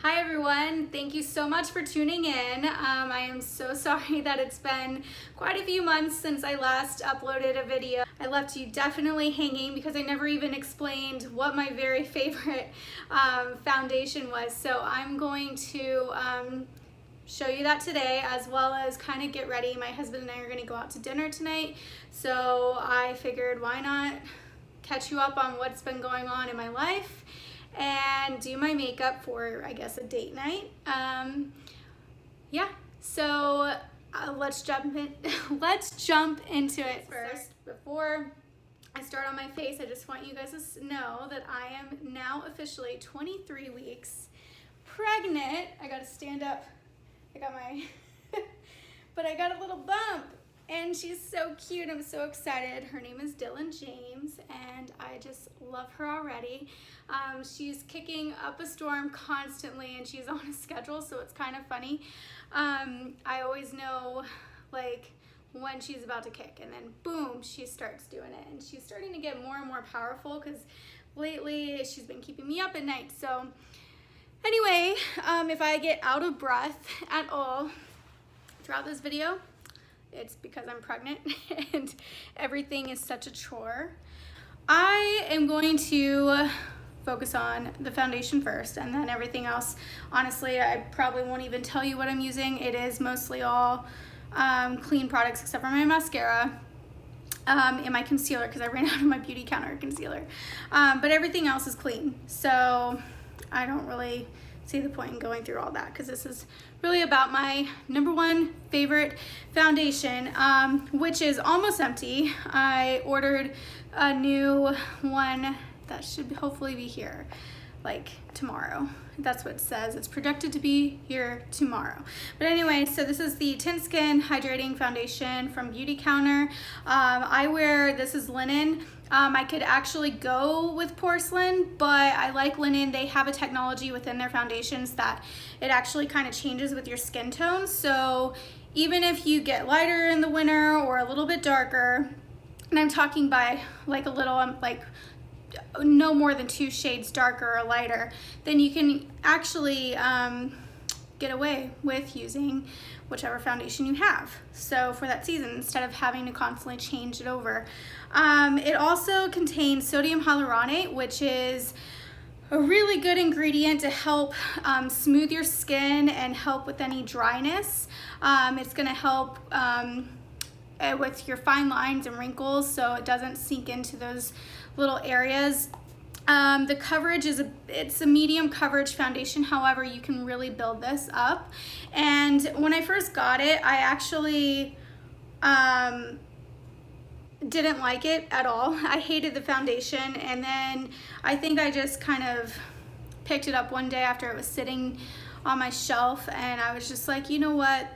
Hi everyone, thank you so much for tuning in. I am so sorry that it's been quite a few months since I last uploaded a video. I left you definitely hanging because I never even explained what my very favorite foundation was. So I'm going to show you that today, as well as kind of get ready. My husband and I are going to go out to dinner tonight, so I figured why not catch you up on what's been going on in my life and do my makeup for, I guess, a date night. Yeah, so let's jump into it first. Before I start on my face, I just want you guys to know that I am now officially 23 weeks pregnant. I gotta stand up. I got my, but I got a little bump. And she's so cute. I'm so excited. Her name is Dylan James, and I just love her already. She's kicking up a storm constantly, and she's on a schedule, so it's kind of funny. I always know, like, when she's about to kick, and then boom, she starts doing it. And she's starting to get more and more powerful because lately she's been keeping me up at night. So anyway, if I get out of breath at all throughout this video, it's because I'm pregnant and everything is such a chore. I am going to focus on the foundation first, and then everything else. Honestly, I probably won't even tell you what I'm using. It is mostly all clean products except for my mascara and my concealer, because I ran out of my Beauty Counter concealer. But everything else is clean, so I don't really see the point in going through all that, because this is really about my #1 favorite foundation, which is almost empty. I ordered a new one that should hopefully be here like tomorrow. That's what it says. It's projected to be here tomorrow. But anyway, so this is the Tint Skin Hydrating Foundation from Beauty Counter. I wear, this is linen. I could actually go with porcelain, but I like linen. They have a technology within their foundations that it actually kind of changes with your skin tone. So even if you get lighter in the winter or a little bit darker, and I'm talking by like a little, like no more than 2 shades darker or lighter, then you can actually get away with using whichever foundation you have. So for that season, instead of having to constantly change it over. It also contains sodium hyaluronate, which is a really good ingredient to help smooth your skin and help with any dryness. It's gonna help with your fine lines and wrinkles, so it doesn't sink into those little areas. The coverage is it's a medium coverage foundation. However, you can really build this up. And when I first got it, I actually didn't like it at all. I hated the foundation, and then I think I just kind of picked it up one day after it was sitting on my shelf, and I was just like, you know what,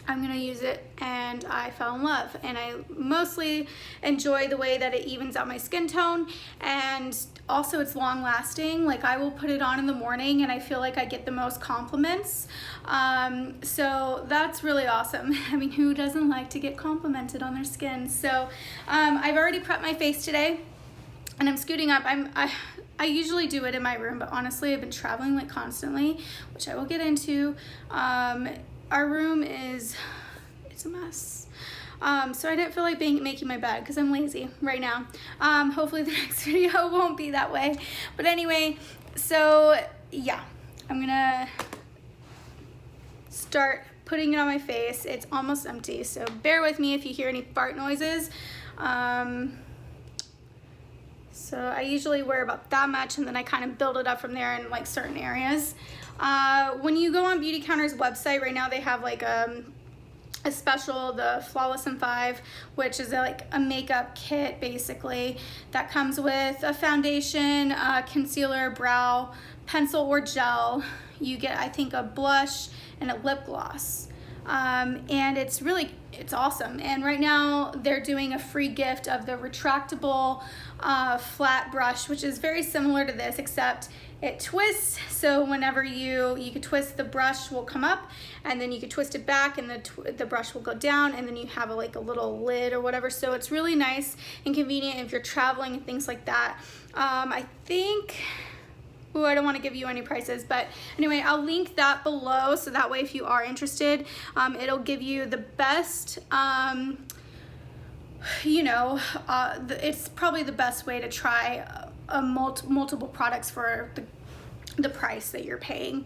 I'm gonna use it, and I fell in love. And I mostly enjoy the way that it evens out my skin tone, and also it's long lasting. Like, I will put it on in the morning and I feel like I get the most compliments. So that's really awesome. I mean, who doesn't like to get complimented on their skin? So I've already prepped my face today, and I'm scooting up. I usually do it in my room, but honestly I've been traveling like constantly, which I will get into. Our room it's a mess. So I didn't feel like making my bed because I'm lazy right now. Hopefully the next video won't be that way. But anyway, so yeah, I'm gonna start putting it on my face. It's almost empty, so bear with me if you hear any fart noises. So I usually wear about that much, and then I kind of build it up from there in like certain areas. When you go on Beauty Counter's website right now, they have like a special, the Flawless in 5, which is like a makeup kit basically that comes with a foundation, concealer, brow, pencil or gel. You get, I think, a blush and a lip gloss. And it's awesome. And right now they're doing a free gift of the retractable flat brush, which is very similar to this, except it twists. So whenever you could twist, the brush will come up, and then you could twist it back, and the brush will go down, and then you have like a little lid or whatever. So it's really nice and convenient if you're traveling and things like that. I think Ooh, I don't want to give you any prices, but anyway, I'll link that below, so that way if you are interested, it'll give you the best, you know, it's probably the best way to try multiple products for the price that you're paying.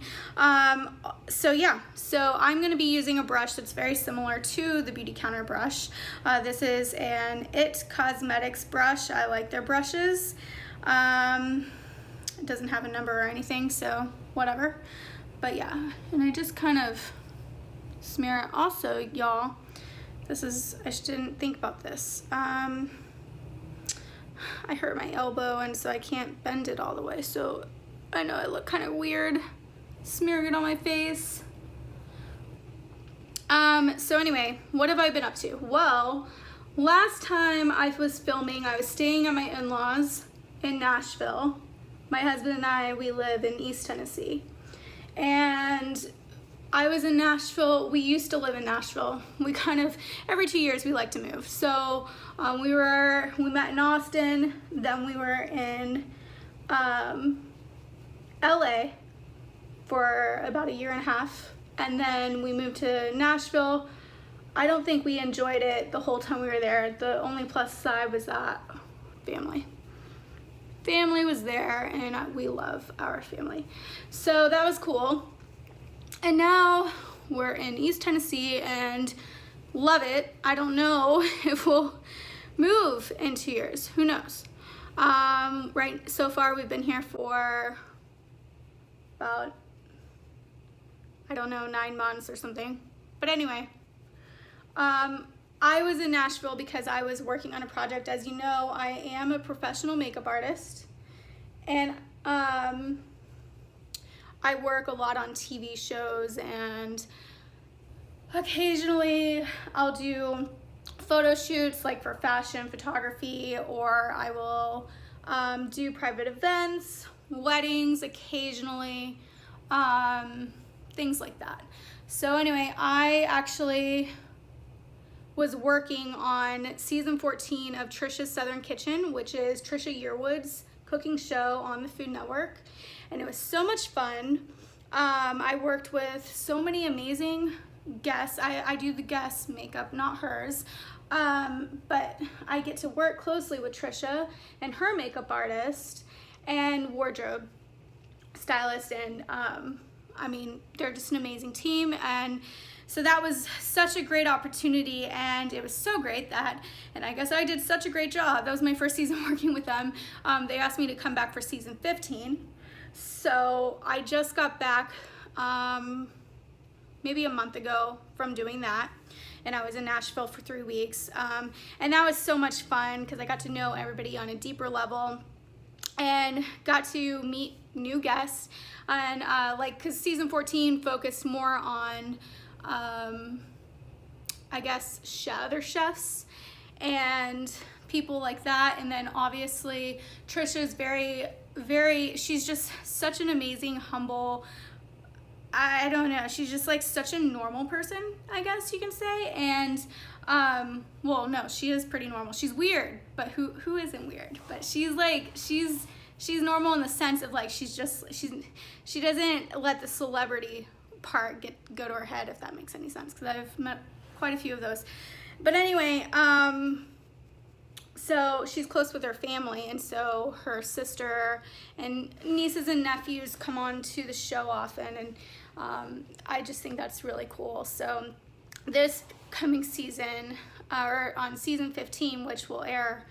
So yeah, so I'm going to be using a brush that's very similar to the Beauty Counter brush. This is an It Cosmetics brush. I like their brushes. It doesn't have a number or anything, so whatever. But yeah, and I just kind of smear it. Also, y'all, this is, I didn't think about this. I hurt my elbow, and so I can't bend it all the way, so I know I look kind of weird smearing it on my face. So anyway, what have I been up to? Well, last time I was filming, I was staying at my in-laws in Nashville. My husband and I, we live in East Tennessee. And I was in Nashville. We used to live in Nashville. We kind of, every 2 years we like to move. So we met in Austin, then we were in LA for about 1.5 years, and then we moved to Nashville. I don't think we enjoyed it the whole time we were there. The only plus side was that family was there, and we love our family, so that was cool. And now we're in East Tennessee and love it. I don't know if we'll move in 2 years, who knows. Right, so far we've been here for about, I don't know, 9 months or something. But anyway, I was in Nashville because I was working on a project. As you know, I am a professional makeup artist, and I work a lot on TV shows, and occasionally I'll do photo shoots like for fashion photography, or I will do private events, weddings occasionally, things like that. So anyway, I actually was working on season 14 of Trisha's Southern Kitchen, which is Trisha Yearwood's cooking show on the Food Network, and it was so much fun. I worked with so many amazing guests. I do the guest makeup, not hers, but I get to work closely with Trisha and her makeup artist and wardrobe stylist, and I mean, they're just an amazing team. And so that was such a great opportunity, and it was so great that, and I guess I did such a great job. That was my first season working with them. They asked me to come back for season 15. So I just got back maybe a month ago from doing that, and I was in Nashville for 3 weeks. And that was so much fun because I got to know everybody on a deeper level and got to meet new guests. And because season 14 focused more on I guess other chefs and people like that. And then obviously Trisha's she's just such an amazing, humble, I don't know, she's just like such a normal person, I guess you can say. And well, no, she is pretty normal. She's weird, but who isn't weird? But she's like, she's normal in the sense of like, she doesn't let the celebrity part go to her head, if that makes any sense, because I've met quite a few of those. But anyway, so she's close with her family, and so her sister and nieces and nephews come on to the show often, and I just think that's really cool. So this coming season, or on season 15, which will air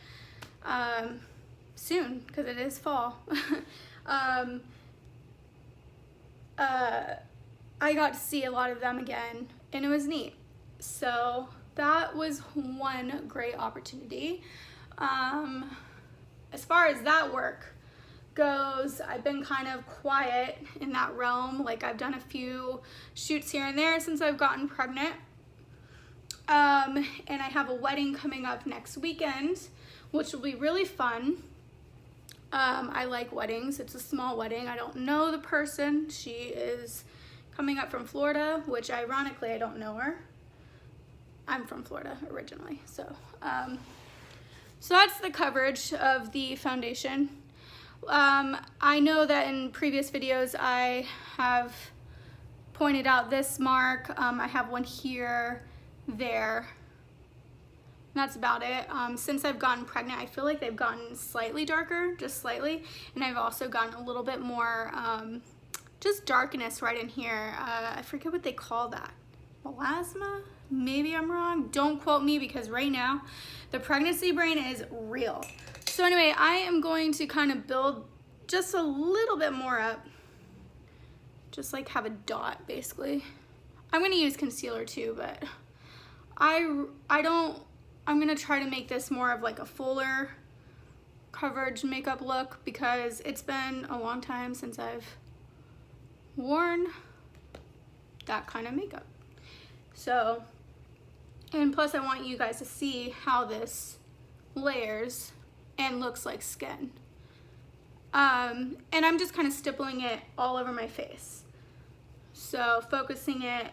soon because it is fall, I got to see a lot of them again, and it was neat. So that was one great opportunity. As far as that work goes, I've been kind of quiet in that realm. Like, I've done a few shoots here and there since I've gotten pregnant. And I have a wedding coming up next weekend, which will be really fun. I like weddings. It's a small wedding. I don't know the person. She is coming up from Florida, which ironically I don't know her. I'm from Florida originally. So that's the coverage of the foundation. I know that in previous videos I have pointed out this mark. I have one here, there. That's about it. Since I've gotten pregnant, I feel like they've gotten slightly darker, just slightly, and I've also gotten a little bit more just darkness right in here. I forget what they call that. Melasma? Maybe I'm wrong. Don't quote me, because right now the pregnancy brain is real. So anyway, I am going to kind of build just a little bit more up. Just like have a dot, basically. I'm going to use concealer too, but I'm going to try to make this more of like a fuller coverage makeup look, because it's been a long time since I've worn that kind of makeup. So, and plus I want you guys to see how this layers and looks like skin. And I'm just kind of stippling it all over my face. So focusing it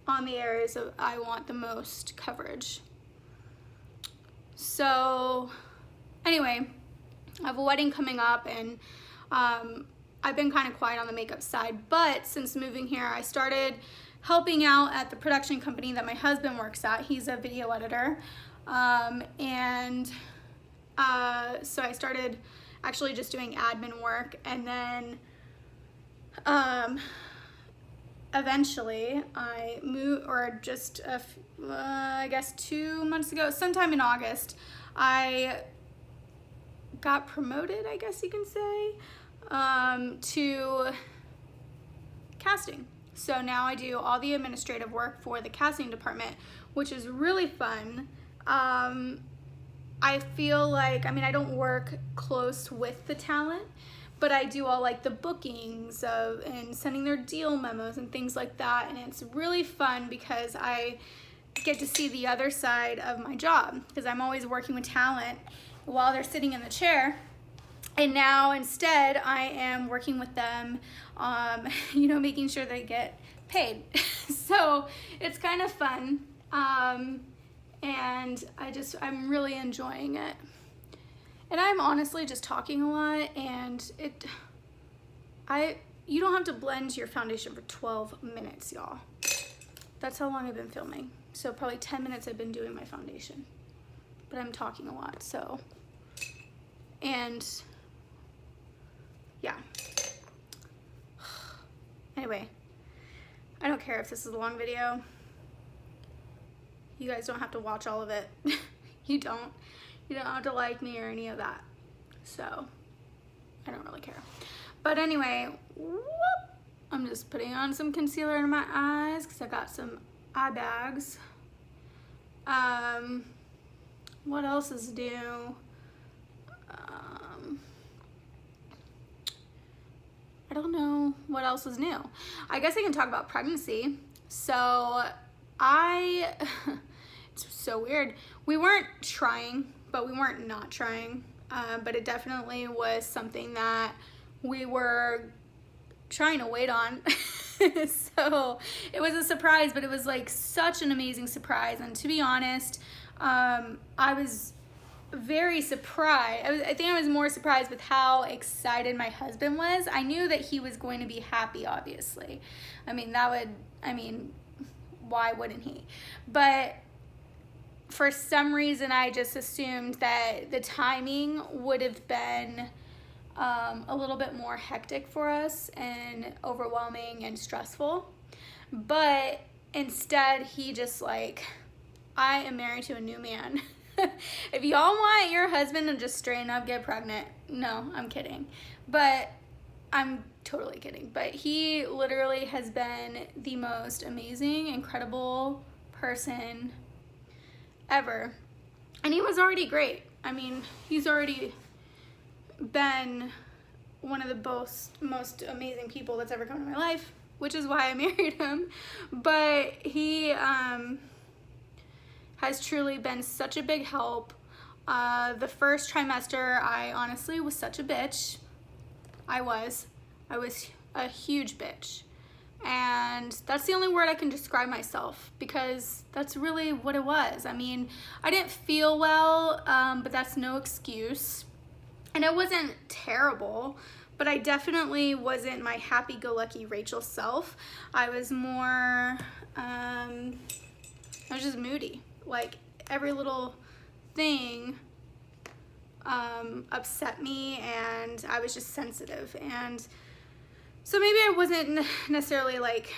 on the areas that I want the most coverage. So anyway, I have a wedding coming up, and I've been kind of quiet on the makeup side, but since moving here, I started helping out at the production company that my husband works at. He's a video editor. So I started actually just doing admin work, and then eventually I moved, or just I guess 2 months ago, sometime in August, I got promoted, I guess you can say, to casting. So now I do all the administrative work for the casting department, which is really fun. I feel like, I mean, I don't work close with the talent, but I do all like the bookings and sending their deal memos and things like that. And it's really fun because I get to see the other side of my job, because I'm always working with talent while they're sitting in the chair. And now instead I am working with them, you know, making sure they get paid. So it's kind of fun. And I'm really enjoying it. And I'm honestly just talking a lot, and you don't have to blend your foundation for 12 minutes, y'all. That's how long I've been filming. So probably 10 minutes I've been doing my foundation, but I'm talking a lot, so. And yeah. Anyway, I don't care if this is a long video. You guys don't have to watch all of it. You don't have to like me or any of that. So I don't really care. But anyway, whoop, I'm just putting on some concealer in my eyes because I got some eye bags. What else is new? I don't know what else is new. I guess I can talk about pregnancy. So it's so weird. We weren't trying, but we weren't not trying. But it definitely was something that we were trying to wait on. So it was a surprise, but it was like such an amazing surprise. And to be honest, I was very surprised. I think I was more surprised with how excited my husband was. I knew that he was going to be happy, obviously. I mean, why wouldn't he? But for some reason, I just assumed that the timing would have been a little bit more hectic for us and overwhelming and stressful. But instead, he just like, I am married to a new man. If y'all want your husband to just straight up get pregnant, no, I'm kidding. But I'm totally kidding. But he literally has been the most amazing, incredible person ever. And he was already great. I mean, he's already been one of the most amazing people that's ever come into my life, which is why I married him. But he has truly been such a big help. The first trimester, I honestly was such a bitch. I was a huge bitch. And that's the only word I can describe myself, because that's really what it was. I mean, I didn't feel well, but that's no excuse. And it wasn't terrible, but I definitely wasn't my happy-go-lucky Rachel self. I was more, I was just moody. Like, every little thing upset me, and I was just sensitive. And so maybe I wasn't necessarily like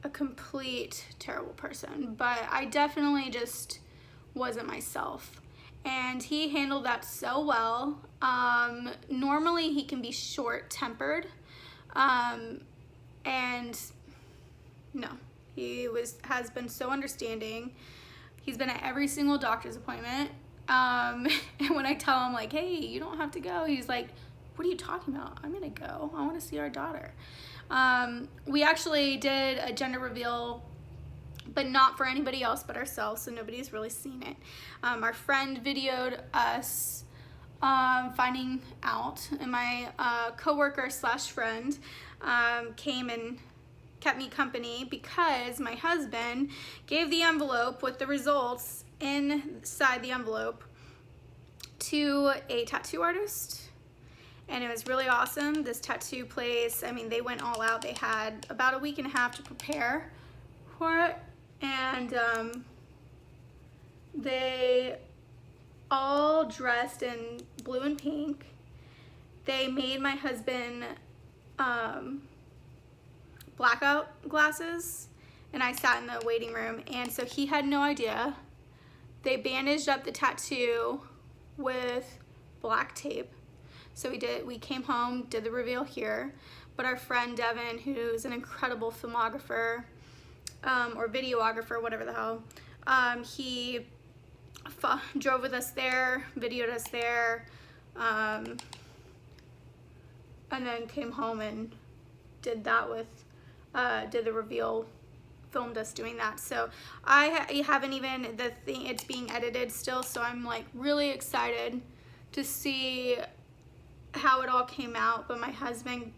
a complete terrible person, but I definitely just wasn't myself. And he handled that so well. Normally he can be short-tempered, and no, he has been so understanding. He's been at every single doctor's appointment. And when I tell him like, hey, you don't have to go, he's like, what are you talking about? I'm gonna go. I want to see our daughter. We actually did a gender reveal, but not for anybody else but ourselves, so nobody's really seen it. Our friend videoed us finding out, and my coworker slash friend came and kept me company because my husband gave the envelope with the results inside the envelope to a tattoo artist. And it was really awesome. This tattoo place, I mean, they went all out. They had about a week and a half to prepare for it. And they all dressed in blue and pink. They made my husband blackout glasses, and I sat in the waiting room, and so he had no idea. They bandaged up the tattoo with black tape. So we came home, did the reveal here, but our friend Devin, who's an incredible filmographer, or videographer, whatever the hell, he drove with us there, videoed us there, and then came home and did that did the reveal, filmed us doing that. So I haven't even, it's being edited still, so I'm like really excited to see how it all came out. But my husband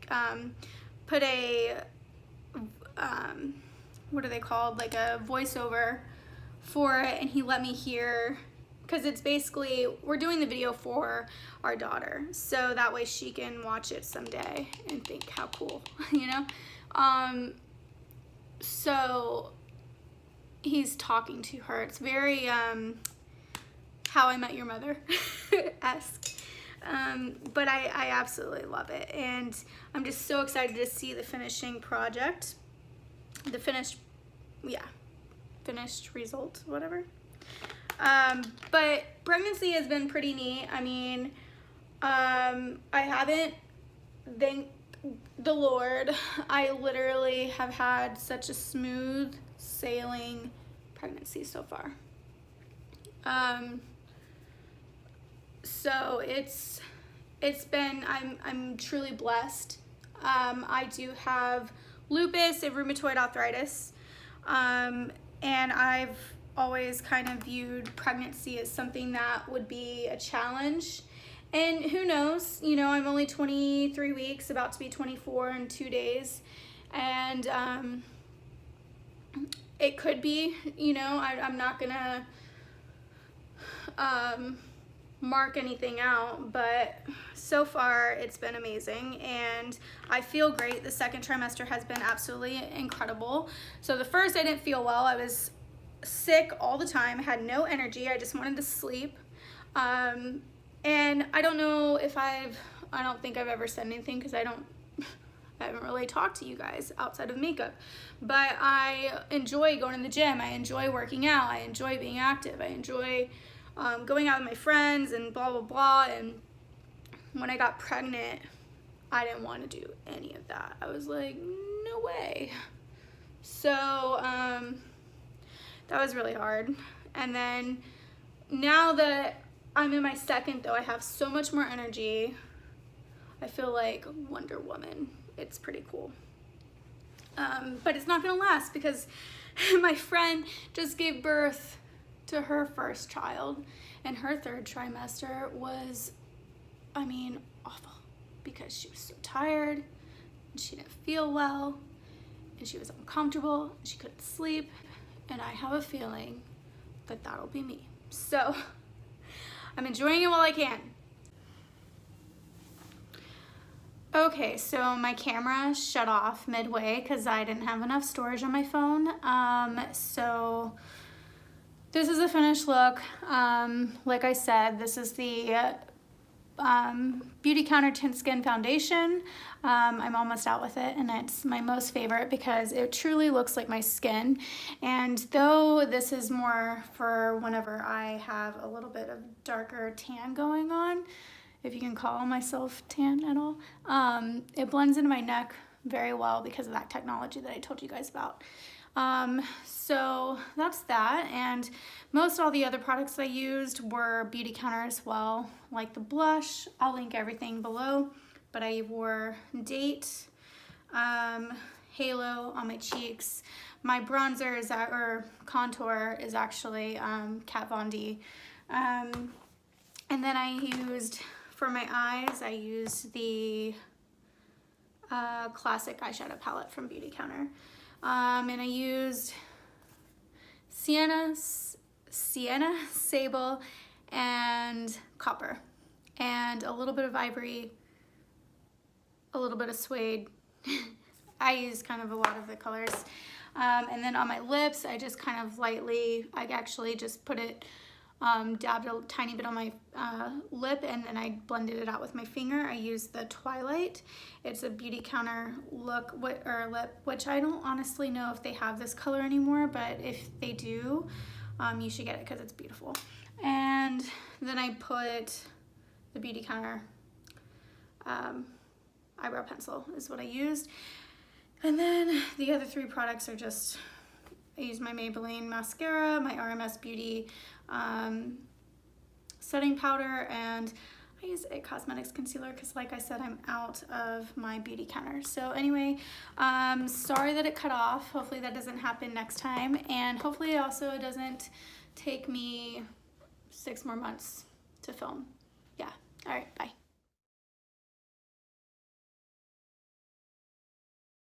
put a what are they called, like a voiceover for it, and he let me hear, because it's basically, we're doing the video for our daughter, so that way she can watch it someday and think how cool, you know. So he's talking to her. It's very How I Met Your Mother esque. But I absolutely love it, and I'm just so excited to see the finishing project, the finished result, whatever. But pregnancy has been pretty neat. I mean, I haven't, thank the Lord, I literally have had such a smooth sailing pregnancy so far. So it's been, I'm truly blessed. I do have lupus and rheumatoid arthritis, and I've always kind of viewed pregnancy as something that would be a challenge. And who knows, you know, I'm only 23 weeks, about to be 24 in 2 days, and it could be, you know, I'm not gonna mark anything out, but so far it's been amazing, and I feel great. The second trimester has been absolutely incredible. So the first, I didn't feel well. I was sick all the time. I had no energy. I just wanted to sleep. And I don't know if I don't think I've ever said anything, because I haven't really talked to you guys outside of makeup, but I enjoy going to the gym. I enjoy working out. I enjoy being active. I enjoy going out with my friends and blah, blah, blah. And when I got pregnant, I didn't want to do any of that. I was like, no way. So that was really hard. And then now that I'm in my second, though, I have so much more energy. I feel like Wonder Woman. It's pretty cool. But it's not gonna last, because my friend just gave birth to her first child, and her third trimester was, I mean, awful, because she was so tired, and she didn't feel well, and she was uncomfortable, and she couldn't sleep, and I have a feeling that that'll be me. So I'm enjoying it while I can. Okay, so my camera shut off midway because I didn't have enough storage on my phone. So this is a finished look. Like I said, this is the Beauty Counter Tint Skin Foundation. I'm almost out with it, and it's my most favorite because it truly looks like my skin. And though this is more for whenever I have a little bit of darker tan going on, if you can call myself tan at all, it blends into my neck very well because of that technology that I told you guys about. So that's that, and most all the other products I used were Beauty Counter as well, like the blush. I'll link everything below, but I wore Date, Halo on my cheeks. My bronzer is or contour is actually Kat Von D. And then I used, for my eyes, I used the classic eyeshadow palette from Beauty Counter. And I used Sienna, Sable, and Copper, and a little bit of Ivory, a little bit of Suede. I used kind of a lot of the colors. And then on my lips, I just kind of lightly, I actually just put it, dabbed a tiny bit on my lip, and then I blended it out with my finger. I used the Twilight. It's a Beauty Counter look or lip, which I don't honestly know if they have this color anymore, but if they do, you should get it because it's beautiful. And then I put the Beauty Counter eyebrow pencil is what I used. And then the other three products are just, I used my Maybelline mascara, my RMS Beauty setting powder, and I use a Cosmetics concealer because, like I said, I'm out of my Beauty Counter. So anyway, sorry that it cut off. Hopefully that doesn't happen next time, and hopefully also it doesn't take me 6 more months to film. Yeah, all right, bye.